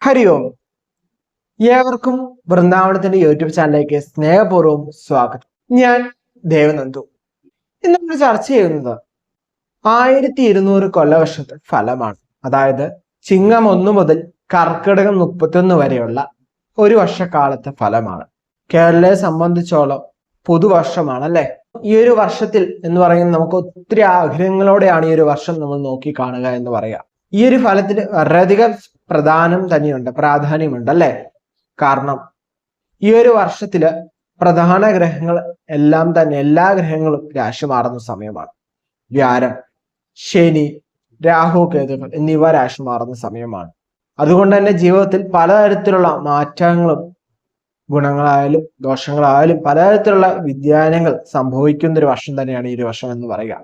ഹരി ഓം. ഏവർക്കും വൃന്ദാവനത്തിന്റെ യൂട്യൂബ് ചാനലിലേക്ക് സ്നേഹപൂർവ്വം സ്വാഗതം. ഞാൻ ദേവനന്ദു. ഇന്ന് നമ്മൾ ചർച്ച ചെയ്യുന്നത് 1200 കൊല്ലവർഷത്തെ ഫലമാണ്. അതായത് ചിങ്ങം 1 മുതൽ കർക്കിടകം 31 വരെയുള്ള ഒരു വർഷക്കാലത്തെ ഫലമാണ്. കേരളയെ സംബന്ധിച്ചോളം പുതുവർഷമാണ് അല്ലെ. ഈ ഒരു വർഷത്തിൽ എന്ന് പറയുന്നത് നമുക്ക് ഒത്തിരി ആഗ്രഹങ്ങളോടെയാണ് ഈ ഒരു വർഷം നമ്മൾ നോക്കി കാണുക എന്ന് പറയാം. ഈ ഒരു ഫലത്തിന് വളരെയധികം പ്രാധാന്യമുണ്ട് അല്ലെ. കാരണം ഈ ഒരു വർഷത്തില് പ്രധാന ഗ്രഹങ്ങൾ എല്ലാം തന്നെ എല്ലാ ഗ്രഹങ്ങളും രാശി മാറുന്ന സമയമാണ്. വ്യാഴം, ശനി, രാഹു, കേതുക്കൾ എന്നിവ രാശി മാറുന്ന സമയമാണ്. അതുകൊണ്ട് തന്നെ ജീവിതത്തിൽ പലതരത്തിലുള്ള മാറ്റങ്ങളും ഗുണങ്ങളായാലും ദോഷങ്ങളായാലും പലതരത്തിലുള്ള വ്യതിയാനങ്ങൾ സംഭവിക്കുന്ന ഒരു വർഷം തന്നെയാണ് ഈ ഒരു വർഷം എന്ന് പറയുക.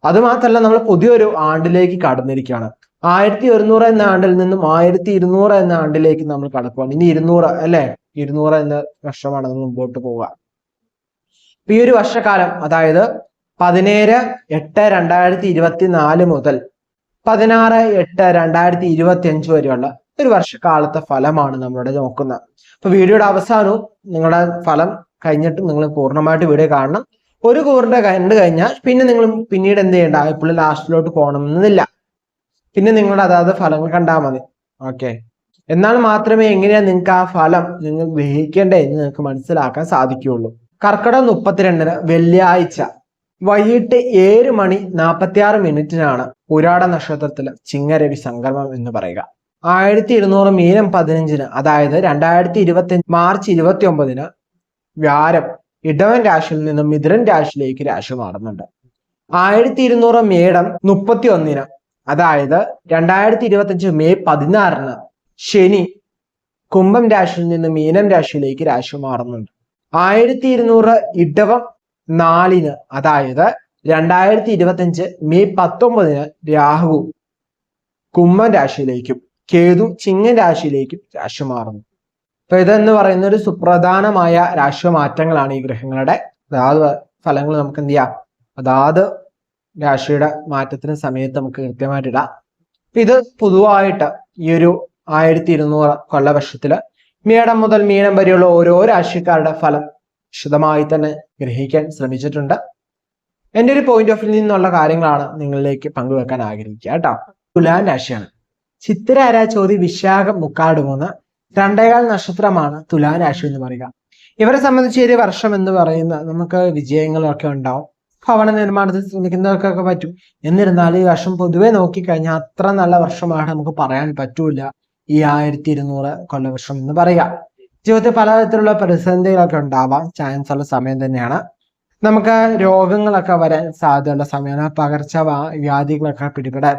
അതുമാത്രമല്ല, നമ്മൾ പുതിയൊരു ആണ്ടിലേക്ക് കടന്നിരിക്കുകയാണ്. 1100 എന്ന ആണ്ടിൽ നിന്നും 1200 എന്ന ആണ്ടിലേക്ക് നമ്മൾ കടക്കുകയാണ്. ഇനി 200 അല്ലെ, 200 എന്ന വർഷമാണ് നമ്മൾ മുമ്പോട്ട് പോവുക. ഈ ഒരു വർഷക്കാലം അതായത് 17/8/2024 മുതൽ 16/8/2025 വരെയുള്ള ഒരു വർഷക്കാലത്തെ ഫലമാണ് നമ്മളിവിടെ നോക്കുന്നത്. അപ്പൊ വീഡിയോയുടെ അവസാനവും നിങ്ങളുടെ ഫലം കഴിഞ്ഞിട്ട് നിങ്ങൾ പൂർണ്ണമായിട്ട് വീഡിയോ കാണണം. ഒരു കൂറിന്റെ കണ്ടു കഴിഞ്ഞാൽ പിന്നെ നിങ്ങൾ പിന്നീട് എന്ത് ചെയ്യണ്ട, ഇപ്പോൾ ലാസ്റ്റിലോട്ട് പോകണമെന്നില്ല. പിന്നെ നിങ്ങൾ അതായത് ഫലങ്ങൾ കണ്ടാൽ മതി. ഓക്കെ, എന്നാൽ മാത്രമേ എങ്ങനെയാ നിങ്ങൾക്ക് ആ ഫലം നിങ്ങൾ ഗ്രഹിക്കേണ്ടേ എന്ന് നിങ്ങൾക്ക് മനസ്സിലാക്കാൻ സാധിക്കുകയുള്ളൂ. കർക്കിടകം 32 വെള്ളിയാഴ്ച വൈകിട്ട് 7:46 പുരാട നക്ഷത്രത്തില് ചിങ്ങരവി സംക്രമം എന്ന് പറയുക. 1200 മീനം 15 അതായത് 2025 മാർച്ച് 29 വ്യാഴം ഇടവൻ രാശിയിൽ നിന്നും മിഥുനൻ രാശിയിലേക്ക് രാശി മാറുന്നുണ്ട്. 1200 മേടം 31 അതായത് 2025 മെയ് 16 ശനി കുംഭം രാശിയിൽ നിന്ന് മീനം രാശിയിലേക്ക് രാശി മാറുന്നുണ്ട്. 1200 ഇടവം 4 അതായത് 2025 മെയ് 19 രാഹു കുംഭം രാശിയിലേക്കും കേതു ചിങ്ങൻ രാശിയിലേക്കും രാശി മാറുന്നു. അപ്പൊ ഇതെന്ന് പറയുന്ന ഒരു സുപ്രധാനമായ രാശി മാറ്റങ്ങളാണ് ഈ ഗ്രഹങ്ങളുടെ. അതാത് ഫലങ്ങൾ നമുക്ക് എന്ത് ചെയ്യാം, അതാത് രാശിയുടെ മാറ്റത്തിന് സമയത്ത് നമുക്ക് കൃത്യമായിട്ട് ഇടാം. ഇത് പൊതുവായിട്ട് ഈ ഒരു 1200 കൊല്ലവർഷത്തില് മേടം മുതൽ മീനം വരെയുള്ള ഓരോ രാശിക്കാരുടെ ഫലം വിശദമായി തന്നെ ഗ്രഹിക്കാൻ ശ്രമിച്ചിട്ടുണ്ട്. എൻ്റെ ഒരു പോയിന്റ് ഓഫ് വ്യൂ നിന്നുള്ള കാര്യങ്ങളാണ് നിങ്ങളിലേക്ക് പങ്കുവെക്കാൻ ആഗ്രഹിക്കുക കേട്ടോ. തുലാം രാശിയാണ്. ചിത്തിര, ചോതി, വിശാഖം, മുക്കാട് 3 2.25 നക്ഷത്രമാണ് തുലാം രാശി എന്ന് പറയുക. ഇവരെ സംബന്ധിച്ച് ഒരു വർഷം എന്ന് പറയുന്ന നമുക്ക് വിജയങ്ങളൊക്കെ ഉണ്ടാവും. ഭവന നിർമ്മാണത്തിൽ ശ്രമിക്കുന്നവർക്കൊക്കെ പറ്റും. എന്നിരുന്നാലും ഈ വർഷം പൊതുവെ നോക്കിക്കഴിഞ്ഞാൽ അത്ര നല്ല വർഷമാണ് നമുക്ക് പറയാൻ പറ്റൂല ഈ 1200 കൊല്ലവർഷം എന്ന് പറയുക. ജീവിതത്തിൽ പലതരത്തിലുള്ള പ്രതിസന്ധികളൊക്കെ ഉണ്ടാവാൻ ചാൻസ് ഉള്ള സമയം തന്നെയാണ്. നമുക്ക് രോഗങ്ങളൊക്കെ വരാൻ സാധ്യതയുള്ള സമയമാണ്. പകർച്ച വ്യാധികളൊക്കെ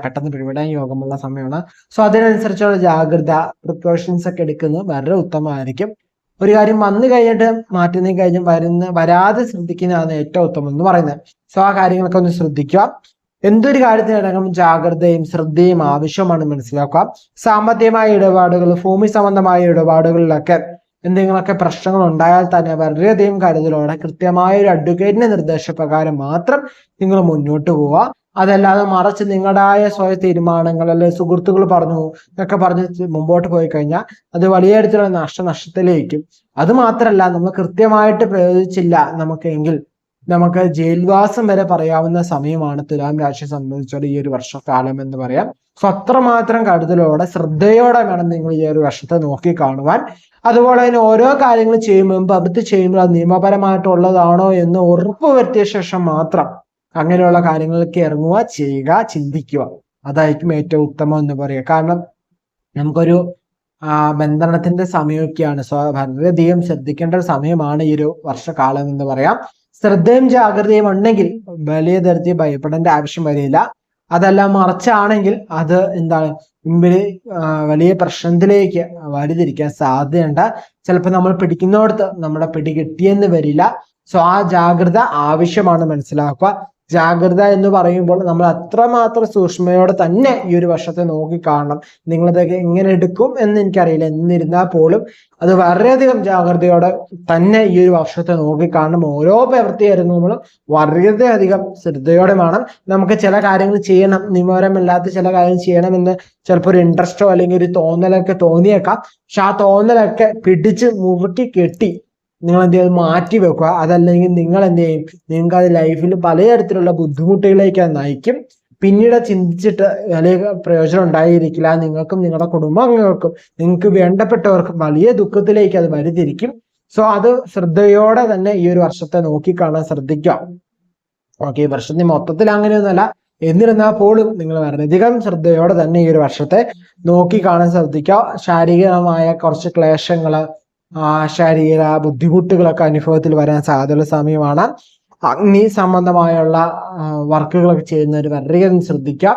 പെട്ടെന്ന് പിടിപെടാൻ യോഗമുള്ള സമയമാണ്. സോ അതിനനുസരിച്ചുള്ള ജാഗ്രത പ്രിക്കോഷൻസ് ഒക്കെ എടുക്കുന്നത് വളരെ ഉത്തമമായിരിക്കും. ഒരു കാര്യം വന്നു കഴിഞ്ഞിട്ട് മാറ്റുന്നതിന് കഴിഞ്ഞ് വരാതെ ശ്രദ്ധിക്കുന്നതാണ് ഏറ്റവും ഉത്തമം എന്ന് പറയുന്നത്. സോ ആ കാര്യങ്ങളൊക്കെ ഒന്ന് ശ്രദ്ധിക്കുക. എന്തൊരു കാര്യത്തിനടക്കം ജാഗ്രതയും ശ്രദ്ധയും ആവശ്യമാണ് മനസ്സിലാക്കുക. സാമ്പത്തികമായ ഇടപാടുകൾ, ഭൂമി സംബന്ധമായ ഇടപാടുകളിലൊക്കെ എന്തെങ്കിലുമൊക്കെ പ്രശ്നങ്ങൾ ഉണ്ടായാൽ തന്നെ വളരെയധികം കരുതലോടെ കൃത്യമായ ഒരു അഡ്വക്കേറ്റിന്റെ നിർദ്ദേശപ്രകാരം മാത്രം നിങ്ങൾ മുന്നോട്ട് പോവുക. അതല്ലാതെ മറിച്ച് നിങ്ങളുടേതായ സ്വയ തീരുമാനങ്ങൾ അല്ലെ സുഹൃത്തുക്കൾ പറഞ്ഞു എന്നൊക്കെ പറഞ്ഞ് മുമ്പോട്ട് പോയി കഴിഞ്ഞാൽ അത് വലിയ തരത്തിലുള്ള നഷ്ടത്തിലേക്കും. അത് മാത്രമല്ല, നമ്മൾ കൃത്യമായിട്ട് പ്രയോജിച്ചില്ല നമുക്കെങ്കിൽ നമുക്ക് ജയിൽവാസം വരെ പറയാവുന്ന സമയമാണ് തുലാം രാശിയെ സംബന്ധിച്ചോടെ ഈ ഒരു വർഷക്കാലം എന്ന് പറയാം. സോ അത്രമാത്രം കരുതലോടെ ശ്രദ്ധയോടെ വേണം നിങ്ങൾ ഈ ഒരു വർഷത്തെ നോക്കി കാണുവാൻ. അതുപോലെ തന്നെ ഓരോ കാര്യങ്ങൾ ചെയ്യുമ്പോൾ പ്രവൃത്തി ചെയ്യുമ്പോൾ അത് നിയമപരമായിട്ടുള്ളതാണോ എന്ന് ഉറപ്പ് വരുത്തിയ ശേഷം മാത്രം അങ്ങനെയുള്ള കാര്യങ്ങൾക്ക് ഇറങ്ങുക, ചെയ്യുക, ചിന്തിക്കുക. അതായിരിക്കും ഏറ്റവും ഉത്തമം എന്ന് പറയുക. കാരണം നമുക്കൊരു ബന്ധനത്തിന്റെ സമയമൊക്കെയാണ്. സോ വളരെയധികം ശ്രദ്ധിക്കേണ്ട ഒരു സമയമാണ് ഈ ഒരു വർഷക്കാലം എന്ന് പറയാം. ശ്രദ്ധയും ജാഗ്രതയും ഉണ്ടെങ്കിൽ വലിയ തരത്തിൽ ഭയപ്പെടേണ്ട ആവശ്യം വരില്ല. അതെല്ലാം മറിച്ചാണെങ്കിൽ അത് എന്താണ് മുമ്പില് വലിയ പ്രശ്നത്തിലേക്ക് വഴിതിരിക്കാൻ സാധ്യതയുണ്ട്. ചിലപ്പോൾ നമ്മൾ പിടിക്കുന്നിടത്ത് നമ്മുടെ പിടി കിട്ടിയെന്ന് വരില്ല. സോ ആ ജാഗ്രത ആവശ്യമാണ് മനസ്സിലാക്കുക. ജാഗ്രത എന്ന് പറയുമ്പോൾ നമ്മൾ അത്രമാത്രം സൂക്ഷ്മയോടെ തന്നെ ഈ ഒരു വർഷത്തെ നോക്കി കാണണം. നിങ്ങളിതൊക്കെ എങ്ങനെ എടുക്കും എന്ന് എനിക്കറിയില്ല. എന്നിരുന്നാൽ പോലും അത് വളരെയധികം ജാഗ്രതയോടെ തന്നെ ഈ ഒരു വർഷത്തെ നോക്കി കാണണം. ഓരോ പ്രവൃത്തി വരുമ്പോഴും വളരെയധികം ശ്രദ്ധയോടെ വേണം. നമുക്ക് ചില കാര്യങ്ങൾ ചെയ്യണം, നിയമപരമില്ലാത്ത ചില കാര്യങ്ങൾ ചെയ്യണമെന്ന് ചിലപ്പോൾ ഒരു ഇൻട്രസ്റ്റോ അല്ലെങ്കിൽ ഒരു തോന്നലൊക്കെ തോന്നിയേക്കാം. പക്ഷെ ആ തോന്നലൊക്കെ പിടിച്ച് മുറുക്കി കെട്ടി നിങ്ങൾ എന്ത് ചെയ്ത് മാറ്റി വെക്കുക. അതല്ലെങ്കിൽ നിങ്ങൾ എന്ത് ചെയ്യും, നിങ്ങൾക്ക് അത് ലൈഫിൽ പലതരത്തിലുള്ള ബുദ്ധിമുട്ടുകളിലേക്ക് നയിക്കും. പിന്നീട് ചിന്തിച്ചിട്ട് വലിയ പ്രയോജനം ഉണ്ടായിരിക്കില്ല. നിങ്ങൾക്കും നിങ്ങളുടെ കുടുംബാംഗങ്ങൾക്കും നിങ്ങൾക്ക് വേണ്ടപ്പെട്ടവർക്കും വലിയ ദുഃഖത്തിലേക്ക് അത് വഴിതിരിക്കും. സോ അത് ശ്രദ്ധയോടെ തന്നെ ഈ ഒരു വർഷത്തെ നോക്കിക്കാണാൻ ശ്രദ്ധിക്കുക. ഓക്കെ, ഈ വർഷത്തെ മൊത്തത്തിൽ അങ്ങനെയൊന്നുമല്ല, എന്നിരുന്നാൽ പോലും നിങ്ങൾ വളരെയധികം ശ്രദ്ധയോടെ തന്നെ ഈ ഒരു വർഷത്തെ നോക്കിക്കാണാൻ ശ്രദ്ധിക്കുക. ശാരീരികമായ കുറച്ച് ക്ലേശങ്ങള്, ശാരീരിക ബുദ്ധിമുട്ടുകളൊക്കെ അനുഭവത്തിൽ വരാൻ സാധ്യതയുള്ള സമയമാണ്. അഗ്നി സംബന്ധമായുള്ള വർക്കുകളൊക്കെ ചെയ്യുന്നവർ വളരെയധികം ശ്രദ്ധിക്കുക.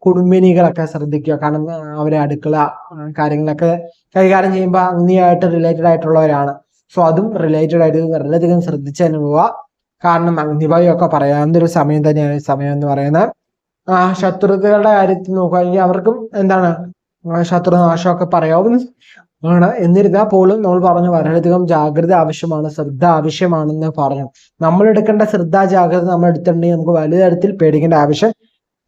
കുടുംബിനികളൊക്കെ ശ്രദ്ധിക്കുക. കാരണം അവരെ അടുക്കള കാര്യങ്ങളൊക്കെ കൈകാര്യം ചെയ്യുമ്പോൾ അഗ്നിയായിട്ട് റിലേറ്റഡ് ആയിട്ടുള്ളവരാണ്. സോ അതും റിലേറ്റഡ് ആയിട്ട് വളരെയധികം ശ്രദ്ധിച്ച് അനുഭവ. കാരണം അഗ്നിഭയമൊക്കെ പറയാവുന്ന ഒരു സമയം തന്നെയാണ് ഈ സമയം എന്ന് പറയുന്നത്. ശത്രുക്കളുടെ കാര്യത്തിൽ നോക്കുകയാണെങ്കിൽ അവർക്കും എന്താണ് ശത്രുനാശമൊക്കെ പറയാവുന്ന ആണ്. എന്നിരുന്നാൽ പോലും നമ്മൾ പറഞ്ഞു വളരെയധികം ജാഗ്രത ആവശ്യമാണ്, ശ്രദ്ധ ആവശ്യമാണെന്ന് പറഞ്ഞു. നമ്മൾ എടുക്കേണ്ട ശ്രദ്ധ ജാഗ്രത നമ്മൾ എടുത്തിട്ടുണ്ടെങ്കിൽ നമുക്ക് വലിയ തരത്തിൽ പേടിക്കേണ്ട ആവശ്യം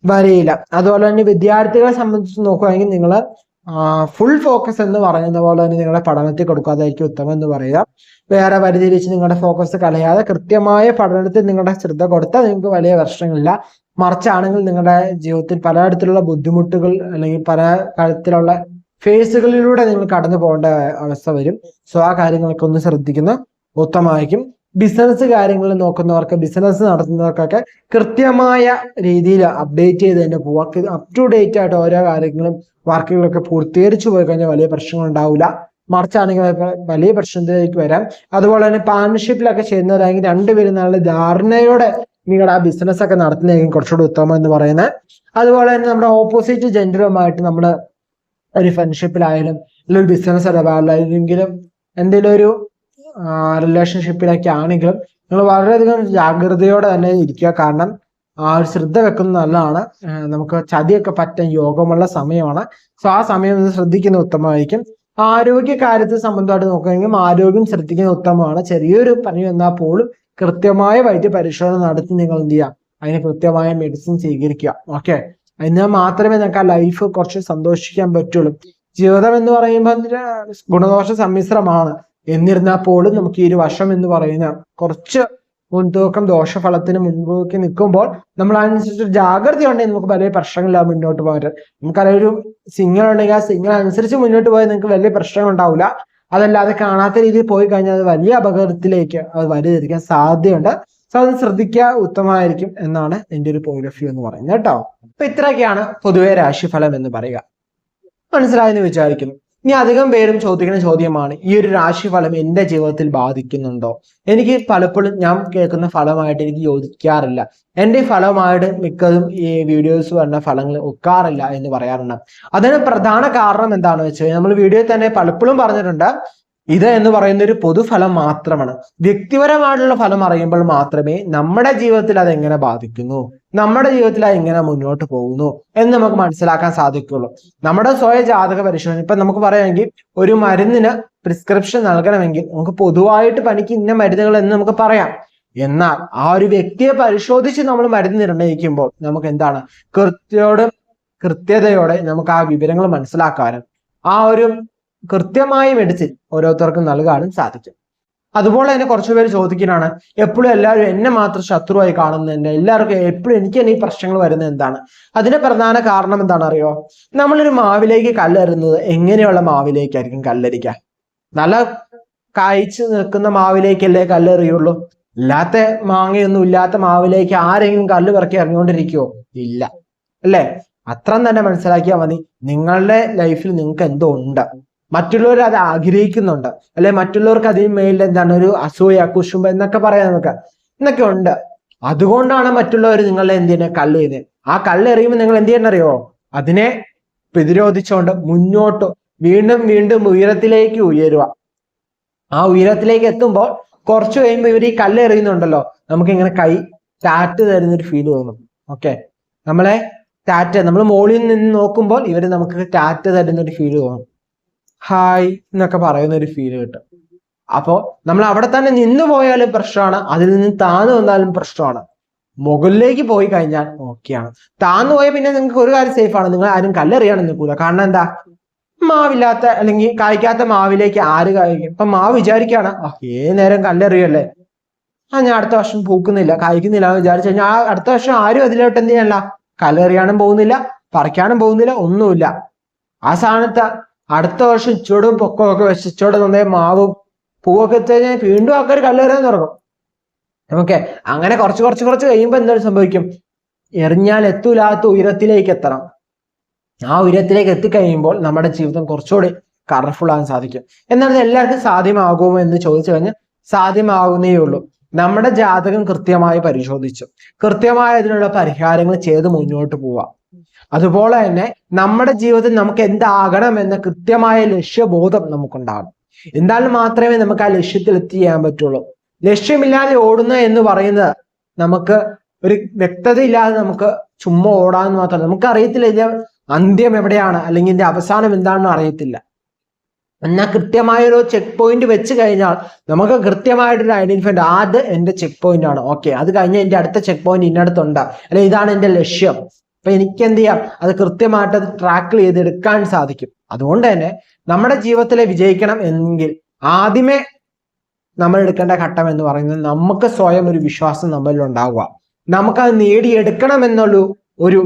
വരില്ല. അതുപോലെ തന്നെ വിദ്യാർത്ഥികളെ സംബന്ധിച്ച് നോക്കുകയാണെങ്കിൽ നിങ്ങൾ ഫുൾ ഫോക്കസ് എന്ന് പറയുന്ന പോലെ തന്നെ നിങ്ങളുടെ പഠനത്തിൽ കൊടുക്കാതായിരിക്കും ഉത്തമം എന്ന് പറയുക. വേറെ പരിധിരിച്ച് നിങ്ങളുടെ ഫോക്കസ് കളയാതെ കൃത്യമായ പഠനത്തിൽ നിങ്ങളുടെ ശ്രദ്ധ കൊടുത്താൽ നിങ്ങൾക്ക് വലിയ പ്രശ്നങ്ങളില്ല. മറിച്ചാണെങ്കിൽ നിങ്ങളുടെ ജീവിതത്തിൽ പലതരത്തിലുള്ള ബുദ്ധിമുട്ടുകൾ അല്ലെങ്കിൽ പല തരത്തിലുള്ള ഫേസുകളിലൂടെ നിങ്ങൾ കടന്നു പോകേണ്ട അവസ്ഥ വരും. സോ ആ കാര്യങ്ങളൊക്കെ ഒന്ന് ശ്രദ്ധിക്കുന്ന ഉത്തമമായിരിക്കും. ബിസിനസ് കാര്യങ്ങൾ നോക്കുന്നവർക്ക്, ബിസിനസ് നടത്തുന്നവർക്കൊക്കെ കൃത്യമായ രീതിയിൽ അപ്ഡേറ്റ് ചെയ്ത് തന്നെ പോവുക. അപ് ടു ഡേറ്റ് ആയിട്ട് ഓരോ കാര്യങ്ങളും വർക്കുകളൊക്കെ പൂർത്തീകരിച്ചു പോയി കഴിഞ്ഞാൽ വലിയ പ്രശ്നങ്ങൾ ഉണ്ടാവില്ല. മറിച്ചാണെങ്കിൽ വലിയ പ്രശ്നത്തിലേക്ക് വരാം. അതുപോലെ തന്നെ പാർട്ണർഷിപ്പിലൊക്കെ ചെയ്യുന്നവരാണെങ്കിൽ രണ്ടുപേരും നല്ല ധാരണയോടെ നിങ്ങളുടെ ആ ബിസിനസ് ഒക്കെ നടത്തുന്നതായിരിക്കും കുറച്ചുകൂടി ഉത്തമം എന്ന് പറയുന്നത്. അതുപോലെ തന്നെ നമ്മുടെ ഓപ്പോസിറ്റ് ജെൻഡറുമായിട്ട് നമ്മൾ ഒരു ഫ്രണ്ട്ഷിപ്പിലായാലും അല്ലെങ്കിൽ ബിസിനസ് ഇടപാടിലായെങ്കിലും എന്തെങ്കിലും ഒരു റിലേഷൻഷിപ്പിലൊക്കെ ആണെങ്കിലും നിങ്ങൾ വളരെയധികം ജാഗ്രതയോടെ തന്നെ ഇരിക്കുക. കാരണം ആ ഒരു ശ്രദ്ധ വെക്കുന്നത് നല്ലതാണ്. നമുക്ക് ചതിയൊക്കെ പറ്റാൻ യോഗമുള്ള സമയമാണ്. സോ ആ സമയം ഒന്ന് ശ്രദ്ധിക്കുന്നത് ഉത്തമമായിരിക്കും. ആരോഗ്യ കാര്യത്തിൽ സംബന്ധമായിട്ട് നോക്കുകയാണെങ്കിൽ ആരോഗ്യം ശ്രദ്ധിക്കുന്നത് ഉത്തമമാണ്. ചെറിയൊരു പനി വന്നാൽ പോലും കൃത്യമായ വൈദ്യ പരിശോധന നടത്തി നിങ്ങൾ എന്ത് ചെയ്യുക, അതിന് കൃത്യമായ മെഡിസിൻ സ്വീകരിക്കുക. ഓക്കെ, എന്നാൽ മാത്രമേ നമുക്ക് ആ ലൈഫ് കുറച്ച് സന്തോഷിക്കാൻ പറ്റുള്ളൂ. ജീവിതം എന്ന് പറയുമ്പോൾ ഗുണദോഷ സമ്മിശ്രമാണ്. എന്നിരുന്നാൽ പോലും നമുക്ക് ഈ ഒരു വർഷം എന്ന് പറയുന്ന കുറച്ച് മുൻതൂക്കം ദോഷഫലത്തിന് മുൻപോക്കി നിൽക്കുമ്പോൾ നമ്മൾ അതിനനുസരിച്ച് ജാഗ്രത ഉണ്ടെങ്കിൽ നമുക്ക് വലിയ പ്രശ്നങ്ങളില്ല മുന്നോട്ട് പോകാൻ. നമുക്കറിയാം, ഒരു സിഗ്നൽ ഉണ്ടെങ്കിൽ ആ സിഗ്നൽ അനുസരിച്ച് മുന്നോട്ട് പോയാൽ നിങ്ങൾക്ക് വലിയ പ്രശ്നം ഉണ്ടാവില്ല. അതല്ലാതെ കാണാത്ത രീതിയിൽ പോയി കഴിഞ്ഞാൽ അത് വലിയ അപകടത്തിലേക്ക് അത് വഴിതിരിക്കാൻ സാധ്യതയുണ്ട്. സോ അത് ശ്രദ്ധിക്കുക, ഉത്തമമായിരിക്കും എന്നാണ് എൻ്റെ ഒരു പോയിന്റ് ഓഫ് വ്യൂ എന്ന് പറയുന്നത് കേട്ടോ. അപ്പൊ ഇത്രയൊക്കെയാണ് പൊതുവെ രാശിഫലം എന്ന് പറയുക. മനസ്സിലായെന്ന് വിചാരിക്കുന്നു. ഇനി അധികം പേരും ചോദിക്കുന്ന ചോദ്യമാണ്, ഈ ഒരു രാശിഫലം എൻ്റെ ജീവിതത്തിൽ ബാധിക്കുന്നുണ്ടോ? എനിക്ക് പലപ്പോഴും ഞാൻ കേൾക്കുന്ന ഫലമായിട്ട് എനിക്ക് യോജിക്കാറില്ല. എൻ്റെ ഫലമായിട്ട് മിക്കതും ഈ വീഡിയോസ് വരുന്ന ഫലങ്ങൾ ഒക്കാറില്ല എന്ന് പറയാറുണ്ട്. അതിന് പ്രധാന കാരണം എന്താണെന്ന് വെച്ചാൽ നമ്മൾ വീഡിയോയിൽ തന്നെ പലപ്പോഴും പറഞ്ഞിട്ടുണ്ട്, ഇത് എന്ന് പറയുന്ന ഒരു പൊതുഫലം മാത്രമാണ്. വ്യക്തിപരമായിട്ടുള്ള ഫലം അറിയുമ്പോൾ മാത്രമേ നമ്മുടെ ജീവിതത്തിൽ അത് എങ്ങനെ ബാധിക്കുന്നു, നമ്മുടെ ജീവിതത്തിൽ അത് എങ്ങനെ മുന്നോട്ട് പോകുന്നു എന്ന് നമുക്ക് മനസ്സിലാക്കാൻ സാധിക്കുള്ളൂ. നമ്മുടെ സ്വയം ജാതക പരിശോധന ഇപ്പൊ നമുക്ക് പറയാമെങ്കിൽ ഒരു മരുന്നിന് പ്രിസ്ക്രിപ്ഷൻ നൽകണമെങ്കിൽ നമുക്ക് പൊതുവായിട്ട് പനിക്ക് ഇന്ന മരുന്നുകൾ എന്ന് നമുക്ക് പറയാം. എന്നാൽ ആ ഒരു വ്യക്തിയെ പരിശോധിച്ച് നമ്മൾ മരുന്ന് നിർണ്ണയിക്കുമ്പോൾ നമുക്ക് എന്താണ് കൃത്യതയോടെ നമുക്ക് ആ വിവരങ്ങൾ മനസ്സിലാക്കാനും ആ ഒരു കൃത്യമായ മെഡിസിൻ ഓരോരുത്തർക്കും നൽകാനും സാധിക്കും. അതുപോലെ തന്നെ കുറച്ചു പേര് ചോദിക്കുന്നതാണ്, എപ്പോഴും എല്ലാവരും എന്നെ മാത്രം ശത്രുവായി കാണുന്നുണ്ട്, എല്ലാവർക്കും എപ്പോഴും എനിക്ക് തന്നെ ഈ പ്രശ്നങ്ങൾ വരുന്നത് എന്താണ്? അതിന്റെ പ്രധാന കാരണം എന്താണ് അറിയോ? നമ്മളൊരു മാവിലേക്ക് കല്ലെറിയുന്നത് എങ്ങനെയുള്ള മാവിലേക്കായിരിക്കും കല്ലെറിക്കുക? നല്ല കായ്ച്ചു നിൽക്കുന്ന മാവിലേക്കല്ലേ കല്ലെറിയുള്ളൂ. ഇല്ലാത്ത മാങ്ങയൊന്നും ഇല്ലാത്ത മാവിലേക്ക് ആരെങ്കിലും കല്ല് പിറക്കി ഇറങ്ങിക്കൊണ്ടിരിക്കുവോ? ഇല്ല, അല്ലേ? അത്ര തന്നെ മനസ്സിലാക്കിയാൽ മതി. നിങ്ങളുടെ ലൈഫിൽ നിങ്ങൾക്ക് എന്തോ ഉണ്ട്, മറ്റുള്ളവർ അത് ആഗ്രഹിക്കുന്നുണ്ട്, അല്ലെ മറ്റുള്ളവർക്ക് അതിന് മേലിൽ എന്താണ് ഒരു അസൂയ, കുശുമ്പ എന്നൊക്കെ പറയാം നമുക്ക്, എന്നൊക്കെ ഉണ്ട്. അതുകൊണ്ടാണ് മറ്റുള്ളവർ നിങ്ങളെ എന്ത് ചെയ്യുന്നത്, കല്ല് ചെയ്യുന്നത്. ആ കല്ല് എറിയുമ്പോൾ നിങ്ങൾ എന്ത് ചെയ്യണറിയോ? അതിനെ പ്രതിരോധിച്ചുകൊണ്ട് മുന്നോട്ട് വീണ്ടും വീണ്ടും ഉയരത്തിലേക്ക് ഉയരുക. ആ ഉയരത്തിലേക്ക് എത്തുമ്പോൾ കുറച്ച് കഴിയുമ്പോൾ ഇവർ ഈ കല്ല് എറിയുന്നുണ്ടല്ലോ, നമുക്ക് ഇങ്ങനെ കൈ ടാറ്റ് തരുന്നൊരു ഫീൽ തോന്നും. ഓക്കെ, നമ്മളെ നമ്മൾ മുകളിൽ നിന്ന് നോക്കുമ്പോൾ ഇവര് നമുക്ക് ടാറ്റ് തരുന്നൊരു ഫീൽ തോന്നും. ഹായ് എന്നൊക്കെ പറയുന്ന ഒരു ഫീൽ കിട്ടും. അപ്പോ നമ്മൾ അവിടെ തന്നെ നിന്ന് പോയാലും പ്രശ്നമാണ്, അതിൽ നിന്ന് താന്നു വന്നാലും പ്രശ്നമാണ്. മുകളിലേക്ക് പോയി കഴിഞ്ഞാൽ ഓക്കെയാണ്. താന്നു പോയാൽ പിന്നെ നിങ്ങൾക്ക് ഒരു കാര്യം സേഫ് ആണ്, നിങ്ങൾ ആരും കല്ലെറിയാനും നിൽക്കൂല. കാരണം എന്താ, മാവില്ലാത്ത അല്ലെങ്കിൽ കായ്ക്കാത്ത മാവിലേക്ക് ആര് കായ്ക്കും? ഇപ്പൊ മാവ് വിചാരിക്കുകയാണ് ഏത് നേരം കല്ലെറിയല്ലേ, ഞാൻ അടുത്ത വർഷം പൂക്കുന്നില്ല കായ്ക്കുന്നില്ല എന്ന് വിചാരിച്ചു കഴിഞ്ഞാൽ അടുത്ത വർഷം ആരും അതിലോട്ട് എന്ത് ചെയ്യാനല്ല, കല്ലെറിയാനും പോകുന്നില്ല, പറിക്കാനും പോകുന്നില്ല, ഒന്നുമില്ല. ആ സ്ഥാനത്ത് അടുത്ത വർഷം ചുവടും പൊക്കമൊക്കെ വെച്ച് ചുവട് നന്നായി മാവും പൂവൊക്കെ എത്തി കഴിഞ്ഞാൽ വീണ്ടും ആൾക്കാർ കല്ലെറിയാൻ തുടങ്ങും. ഓക്കെ, അങ്ങനെ കുറച്ച് കഴിയുമ്പോൾ എന്താണ് സംഭവിക്കും? എറിഞ്ഞാൽ എത്തൂലാത്ത ഉയരത്തിലേക്ക് എത്തണം. ആ ഉയരത്തിലേക്ക് എത്തിക്കഴിയുമ്പോൾ നമ്മുടെ ജീവിതം കുറച്ചുകൂടി കളർഫുൾ ആകാൻ സാധിക്കും. എന്നാൽ എല്ലാവർക്കും സാധ്യമാകുമോ എന്ന് ചോദിച്ചു കഴിഞ്ഞാൽ സാധ്യമാകുന്നേ ഉള്ളൂ. നമ്മുടെ ജാതകം കൃത്യമായി പരിശോധിച്ചു കൃത്യമായ അതിനുള്ള പരിഹാരങ്ങൾ ചെയ്ത് മുന്നോട്ട് പോവാം. അതുപോലെ തന്നെ നമ്മുടെ ജീവിതത്തിൽ നമുക്ക് എന്താകണം എന്ന കൃത്യമായ ലക്ഷ്യബോധം നമുക്കുണ്ടാകണം. എന്നാൽ മാത്രമേ നമുക്ക് ആ ലക്ഷ്യത്തിൽ എത്തിയാൻ പറ്റുള്ളൂ. ലക്ഷ്യമില്ലാതെ ഓടുന്ന എന്ന് പറയുന്നത് നമുക്ക് ഒരു വ്യക്തത ഇല്ലാതെ നമുക്ക് ചുമ്മാ ഓടാന്ന് മാത്രമല്ല, നമുക്ക് അറിയത്തില്ല ഇതിന്റെ അന്ത്യം എവിടെയാണ് അല്ലെങ്കിൽ ഇതിന്റെ അവസാനം എന്താണെന്ന് അറിയത്തില്ല. എന്നാൽ കൃത്യമായൊരു ചെക്ക് പോയിന്റ് വെച്ച് കഴിഞ്ഞാൽ നമുക്ക് കൃത്യമായിട്ടൊരു ഐഡന്റിഫൈ ഉണ്ട്, അത് എന്റെ ചെക്ക് പോയിന്റ് ആണ്. ഓക്കെ, അത് കഴിഞ്ഞാൽ എന്റെ അടുത്ത ചെക്ക് പോയിന്റ് ഇന്നടത്തുണ്ട്, അല്ലെ ഇതാണ് എന്റെ ലക്ഷ്യം. അപ്പൊ എനിക്ക് എന്ത് ചെയ്യാം, അത് കൃത്യമായിട്ട് അത് ട്രാക്ക് ചെയ്തെടുക്കാൻ സാധിക്കും. അതുകൊണ്ട് തന്നെ നമ്മുടെ ജീവിതത്തിലെ വിജയിക്കണം എങ്കിൽ ആദ്യമേ നമ്മൾ എടുക്കേണ്ട ഘട്ടം എന്ന് പറയുന്നത് നമുക്ക് സ്വയം ഒരു വിശ്വാസം നമ്മളിൽ ഉണ്ടാവുക. നമുക്കത് നേടിയെടുക്കണം ഒരു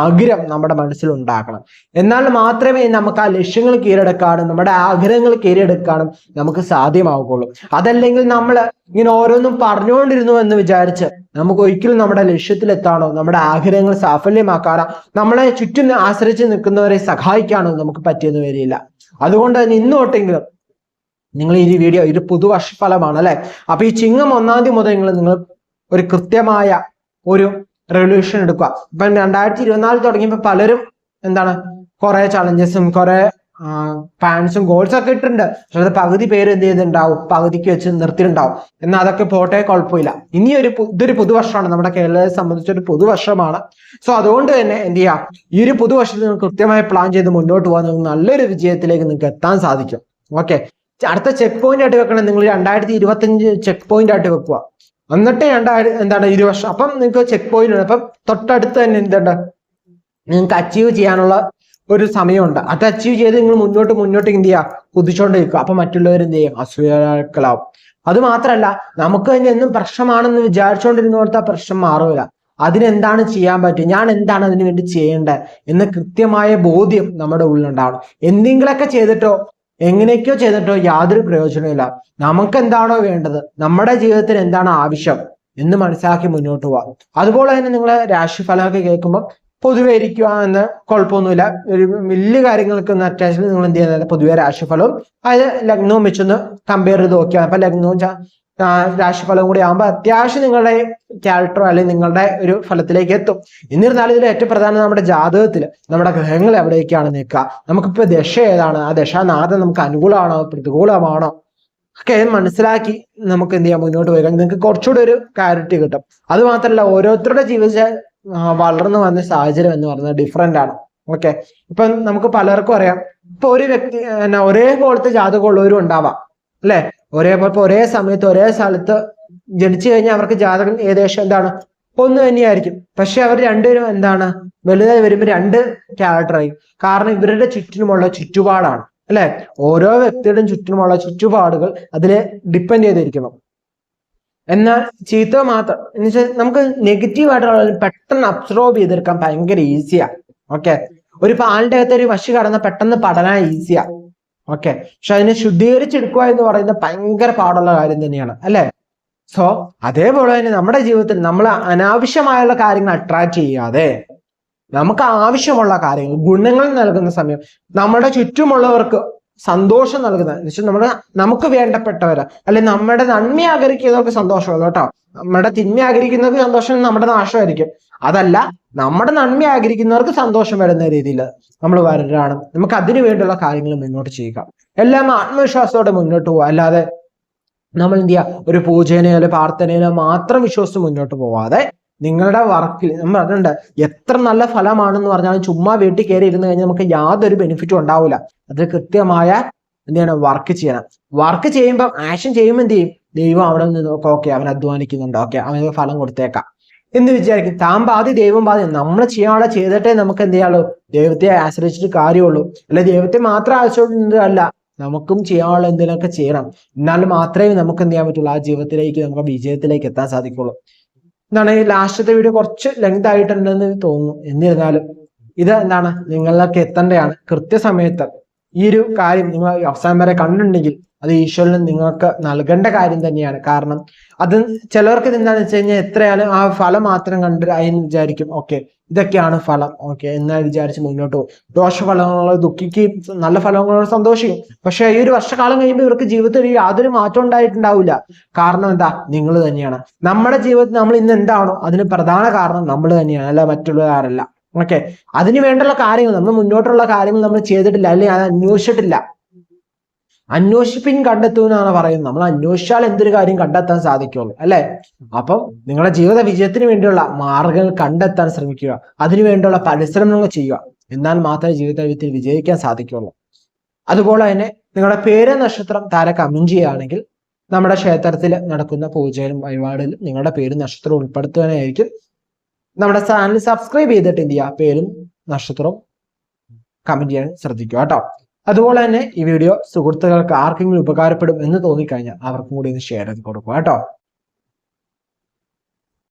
ആഗ്രഹം നമ്മുടെ മനസ്സിൽ ഉണ്ടാക്കണം. എന്നാൽ മാത്രമേ നമുക്ക് ആ ലക്ഷ്യങ്ങൾ കീഴടക്കാനും നമ്മുടെ ആഗ്രഹങ്ങൾ കീഴടക്കാനും നമുക്ക് സാധ്യമാവുകയുള്ളൂ. അതല്ലെങ്കിൽ നമ്മൾ ഇങ്ങനെ ഓരോന്നും പറഞ്ഞുകൊണ്ടിരുന്നു എന്ന് വിചാരിച്ച് നമുക്ക് ഒരിക്കലും നമ്മുടെ ലക്ഷ്യത്തിലെത്താനോ നമ്മുടെ ആഗ്രഹങ്ങൾ സാഫല്യമാക്കാനോ നമ്മളെ ചുറ്റും ആശ്രയിച്ച് നിൽക്കുന്നവരെ സഹായിക്കാനോ നമുക്ക് പറ്റിയെന്ന് വരില്ല. അതുകൊണ്ട് തന്നെ ഇന്നോട്ടെങ്കിലും നിങ്ങൾ ഈ വീഡിയോ ഒരു പുതുവർഷ ഫലമാണ് അല്ലെ. അപ്പൊ ഈ ചിങ്ങം 1-ാം തീയതി മുതൽ നിങ്ങൾ ഒരു കൃത്യമായ ഒരു റെവല്യൂഷൻ എടുക്കുക. ഇപ്പൊ 2024 തുടങ്ങിയപ്പോ പലരും കുറെ ചലഞ്ചസും കുറെ പ്ലാൻസും ഗോൾസും ഒക്കെ ഇട്ടിട്ടുണ്ട്. പക്ഷെ അത് പകുതി പേര് എന്ത് ചെയ്തിട്ടുണ്ടാവും, പകുതിക്ക് വെച്ച് നിർത്തിയിട്ടുണ്ടാവും. എന്നാൽ അതൊക്കെ പോട്ടെ, കുഴപ്പമില്ല. ഇതൊരു പുതുവർഷമാണ്, നമ്മുടെ കേരളത്തെ സംബന്ധിച്ചൊരു പുതുവർഷമാണ്. സോ അതുകൊണ്ട് തന്നെ എന്ത് ചെയ്യാം, ഈ ഒരു പുതുവർഷത്തിൽ നിങ്ങൾ കൃത്യമായി പ്ലാൻ ചെയ്ത് മുന്നോട്ട് പോകാൻ നിങ്ങൾക്ക് നല്ലൊരു വിജയത്തിലേക്ക് നിങ്ങൾക്ക് എത്താൻ സാധിക്കും. ഓക്കെ, അടുത്ത ചെക്ക് പോയിന്റ് ആയിട്ട് വെക്കണം. നിങ്ങൾ 2025 ചെക്ക് പോയിന്റ് ആയിട്ട് വെക്കുക. എന്നിട്ട് 20 അപ്പം നിങ്ങൾക്ക് ചെക്ക് പോയിന്റ് ഉണ്ട്. അപ്പം തൊട്ടടുത്ത് തന്നെ നിങ്ങൾക്ക് അച്ചീവ് ചെയ്യാനുള്ള ഒരു സമയമുണ്ട്. അത് അച്ചീവ് ചെയ്ത് നിങ്ങൾ മുന്നോട്ട് എന്ത് ചെയ്യുക, കുതിച്ചുകൊണ്ടിരിക്കുക. അപ്പൊ മറ്റുള്ളവർ എന്ത് ചെയ്യും, അസൂയാക്കളാവും. അത് മാത്രമല്ല, നമുക്ക് തന്നെ എന്നും പ്രശ്നമാണെന്ന് വിചാരിച്ചുകൊണ്ടിരുന്നോടത്ത് ആ പ്രശ്നം മാറില്ല. അതിനെന്താണ് ചെയ്യാൻ പറ്റുക, ഞാൻ എന്താണ് അതിനു വേണ്ടി ചെയ്യേണ്ടത് എന്ന കൃത്യമായ ബോധ്യം നമ്മുടെ ഉള്ളിലുണ്ടാവണം. എന്തെങ്കിലുമൊക്കെ ചെയ്തിട്ടോ എങ്ങനെയൊക്കെയോ ചെയ്തിട്ടോ യാതൊരു പ്രയോജനമില്ല. നമുക്ക് എന്താണോ വേണ്ടത്, നമ്മുടെ ജീവിതത്തിൽ എന്താണ് ആവശ്യം എന്ന് മനസ്സിലാക്കി മുന്നോട്ട് പോവാം. അതുപോലെ തന്നെ നിങ്ങളെ രാശിഫലമൊക്കെ കേൾക്കുമ്പോൾ പൊതുവെ ഇരിക്കുക എന്ന് കുഴപ്പമൊന്നുമില്ല. ഒരു വലിയ കാര്യങ്ങൾക്കൊന്നും അറ്റാച്ച് നിങ്ങൾ എന്ത് ചെയ്യുന്നില്ല. പൊതുവെ രാശിഫലവും അത് ലഗ്നവും വെച്ചൊന്ന് കമ്പയർ ചെയ്ത് നോക്കിയാൽ അപ്പൊ ലഗ്നവും രാശിഫലം കൂടി ആകുമ്പോൾ അത്യാവശ്യം നിങ്ങളുടെ ക്യാരക്ടറോ അല്ലെങ്കിൽ നിങ്ങളുടെ ഒരു ഫലത്തിലേക്ക് എത്തും. എന്നിരുന്നാലും ഇതിൽ ഏറ്റവും പ്രധാനം നമ്മുടെ ജാതകത്തിൽ നമ്മുടെ ഗ്രഹങ്ങൾ എവിടേക്കാണ് നിൽക്കുക, നമുക്കിപ്പോ ദശ ഏതാണ്, ആ ദശാനാഥം നമുക്ക് അനുകൂലമാണോ പ്രതികൂലമാണോ ഒക്കെ മനസ്സിലാക്കി നമുക്ക് എന്ത് ചെയ്യാം, മുന്നോട്ട് പോയി നിങ്ങൾക്ക് കുറച്ചുകൂടി ഒരു ക്ലാരിറ്റി കിട്ടും. അത് മാത്രമല്ല, ഓരോരുത്തരുടെ ജീവിത വളർന്നു വന്ന സാഹചര്യം എന്ന് പറയുന്നത് ഡിഫറെന്റ് ആണ്. ഓക്കെ, ഇപ്പൊ നമുക്ക് പലർക്കും അറിയാം, ഇപ്പൊ ഒരു വ്യക്തി ഒരേപോലത്തെ ജാതകമുള്ളവരും ഉണ്ടാവാം അല്ലെ. ഒരേ സമയത്ത് ഒരേ സ്ഥലത്ത് ജനിച്ചു കഴിഞ്ഞാൽ അവർക്ക് ജാതകം ഏകദേശം ഒന്ന് തന്നെയായിരിക്കും. പക്ഷെ അവർ രണ്ടുപേരും വലുതായി വരുമ്പോൾ രണ്ട് ക്യാരക്ടറായി. കാരണം ഇവരുടെ ചുറ്റിനുമുള്ള ചുറ്റുപാടാണ് അല്ലെ. ഓരോ വ്യക്തിയുടെയും ചുറ്റിനുമുള്ള ചുറ്റുപാടുകൾ അതില് ഡിപ്പെൻഡ് ചെയ്തിരിക്കണം. എന്നാൽ ചീത്ത മാത്രം എന്ന് വെച്ചാൽ നമുക്ക് നെഗറ്റീവായിട്ടുള്ള പെട്ടെന്ന് അബ്സോർബ് ചെയ്തെടുക്കാൻ ഭയങ്കര ഈസിയാ. ഓക്കെ, ഒരു പാലിന്റെ അകത്ത് ഒരു വശി കടന്ന് പെട്ടെന്ന് പടരാൻ ഈസിയാ. ഓക്കെ, പക്ഷെ അതിനെ ശുദ്ധീകരിച്ചെടുക്കുക എന്ന് പറയുന്നത് ഭയങ്കര പാടുള്ള കാര്യം തന്നെയാണ് അല്ലെ. സോ അതേപോലെ തന്നെ നമ്മുടെ ജീവിതത്തിൽ നമ്മൾ അനാവശ്യമായുള്ള കാര്യങ്ങൾ അട്രാക്ട് ചെയ്യാതെ നമുക്ക് ആവശ്യമുള്ള കാര്യങ്ങൾ ഗുണങ്ങൾ നൽകുന്ന സമയം നമ്മുടെ ചുറ്റുമുള്ളവർക്ക് സന്തോഷം നൽകുന്ന നമുക്ക് വേണ്ടപ്പെട്ടവര് അല്ലെ നമ്മുടെ നന്മ ആഗ്രഹിക്കുന്നവർക്ക് സന്തോഷമല്ല കേട്ടോ. നമ്മുടെ തിന്മ ആഗ്രഹിക്കുന്നവർക്ക് സന്തോഷം നമ്മുടെ നാശമായിരിക്കും. അതല്ല, നമ്മുടെ നന്മ ആഗ്രഹിക്കുന്നവർക്ക് സന്തോഷം വരുന്ന രീതിയിൽ നമ്മൾ വരാണ്. നമുക്ക് അതിനു വേണ്ടിയുള്ള കാര്യങ്ങൾ മുന്നോട്ട് ചെയ്യുക. എല്ലാം ആത്മവിശ്വാസത്തോടെ മുന്നോട്ട് പോവുക. അല്ലാതെ നമ്മൾ എന്ത് ചെയ്യുക, ഒരു പൂജേനോ അല്ലെങ്കിൽ പ്രാർത്ഥനയിലോ മാത്രം വിശ്വസിച്ച് മുന്നോട്ട് പോവാതെ നിങ്ങളുടെ വർക്കിൽ നമ്മൾ പറഞ്ഞിട്ടുണ്ട്, എത്ര നല്ല ഫലമാണെന്ന് പറഞ്ഞാലും ചുമ്മാ വീട്ടിൽ കയറി ഇരുന്ന് കഴിഞ്ഞാൽ നമുക്ക് യാതൊരു ബെനിഫിറ്റും ഉണ്ടാവില്ല. അത് കൃത്യമായ എന്ത് ചെയ്യണം, വർക്ക് ചെയ്യണം. വർക്ക് ചെയ്യുമ്പോൾ ആക്ഷൻ ചെയ്യുമ്പോൾ എന്ത് ചെയ്യും, ദൈവം അവിടെ നിന്ന് നോക്കാം, ഓക്കെ അവൻ അധ്വാനിക്കുന്നുണ്ട്, ഓക്കെ അവന് ഫലം കൊടുത്തേക്കാം എന്ന് വിചാരിക്കും. താൻ ബാധി ദൈവം ബാധി. നമ്മൾ ചെയ്യാനുള്ള ചെയ്തിട്ടേ നമുക്ക് എന്ത് ചെയ്യാനുള്ളൂ, ദൈവത്തെ ആശ്രയിച്ചിട്ട് കാര്യമുള്ളൂ. അല്ലെ ദൈവത്തെ മാത്രം ആശ്രയിച്ചിട്ടല്ല, നമുക്കും ചെയ്യാനുള്ള എന്തെങ്കിലുമൊക്കെ ചെയ്യണം. എന്നാൽ മാത്രമേ നമുക്ക് എന്ത് ചെയ്യാൻ പറ്റുള്ളൂ, ആ ജീവിതത്തിലേക്ക് നമുക്ക് വിജയത്തിലേക്ക് എത്താൻ സാധിക്കുള്ളൂ. എന്താണ് ഈ ലാസ്റ്റത്തെ വീഡിയോ കുറച്ച് ലെങ്ത് ആയിട്ടുണ്ടെന്ന് തോന്നുന്നു. എന്നിരുന്നാലും ഇത് എന്താണ്, നിങ്ങളിലേക്ക് എത്തേണ്ടതാണ് കൃത്യസമയത്ത്. ഈ ഒരു കാര്യം നിങ്ങൾ അവസാനം വരെ കണ്ടിട്ടുണ്ടെങ്കിൽ അത് ഈശ്വരന് നിങ്ങൾക്ക് നൽകേണ്ട കാര്യം തന്നെയാണ്. കാരണം അത് ചിലവർക്ക് എന്താണെന്ന് വെച്ച് കഴിഞ്ഞാൽ എത്രയാലും ആ ഫലം മാത്രം കണ്ട് അതിന് വിചാരിക്കും, ഓക്കെ ഇതൊക്കെയാണ് ഫലം, ഓക്കെ എന്നാൽ വിചാരിച്ച് മുന്നോട്ട് പോകും. ദോഷഫലങ്ങളോ ദുഃഖിക്കുകയും നല്ല ഫലങ്ങളോട് സന്തോഷിക്കും. പക്ഷെ ഈ ഒരു വർഷക്കാലം കഴിയുമ്പോൾ ഇവർക്ക് ജീവിതത്തിൽ യാതൊരു മാറ്റം ഉണ്ടായിട്ടുണ്ടാവില്ല. കാരണം എന്താ, നിങ്ങൾ തന്നെയാണ്. നമ്മുടെ ജീവിതത്തിൽ നമ്മൾ ഇന്ന് എന്താണോ അതിന് പ്രധാന കാരണം നമ്മൾ തന്നെയാണ്, അല്ല മറ്റുള്ളവരല്ല. ഓക്കെ, അതിന് വേണ്ടുള്ള കാര്യങ്ങൾ നമ്മൾ മുന്നോട്ടുള്ള കാര്യങ്ങൾ നമ്മൾ ചെയ്തിട്ടില്ല, അല്ലെങ്കിൽ അത് അന്വേഷിച്ചിട്ടില്ല. അന്വേഷിപ്പിൻ കണ്ടെത്തൂ എന്നാണ് പറയുന്നത്. നമ്മൾ അന്വേഷിച്ചാൽ എന്തൊരു കാര്യം കണ്ടെത്താൻ സാധിക്കുള്ളൂ, അല്ലെ? അപ്പം നിങ്ങളുടെ ജീവിത വിജയത്തിന് വേണ്ടിയുള്ള മാർഗങ്ങൾ കണ്ടെത്താൻ ശ്രമിക്കുക, അതിനു വേണ്ടിയുള്ള പരിശ്രമങ്ങൾ ചെയ്യുക. എന്നാൽ മാത്രമേ ജീവിതത്തിൽ വിജയിക്കാൻ സാധിക്കുള്ളൂ. അതുപോലെ തന്നെ നിങ്ങളുടെ പേര് നക്ഷത്രം താരെ കമന്റ് ചെയ്യുകയാണെങ്കിൽ നമ്മുടെ ക്ഷേത്രത്തിൽ നടക്കുന്ന പൂജയിലും വഴിപാടിലും നിങ്ങളുടെ പേര് നക്ഷത്രം ഉൾപ്പെടുത്തുവാനായിരിക്കും. നമ്മുടെ ചാനൽ സബ്സ്ക്രൈബ് ചെയ്തിട്ട് എന്ത് ചെയ്യുക, പേരും നക്ഷത്രവും കമന്റ് ചെയ്യാൻ ശ്രദ്ധിക്കുക കേട്ടോ. അതുപോലെ തന്നെ ഈ വീഡിയോ സുഹൃത്തുക്കൾക്ക് ആർക്കെങ്കിലും ഉപകാരപ്പെടും എന്ന് തോന്നിക്കഴിഞ്ഞാൽ അവർക്കും കൂടി ഒന്ന് ഷെയർ ചെയ്ത് കൊടുക്കുക കേട്ടോ.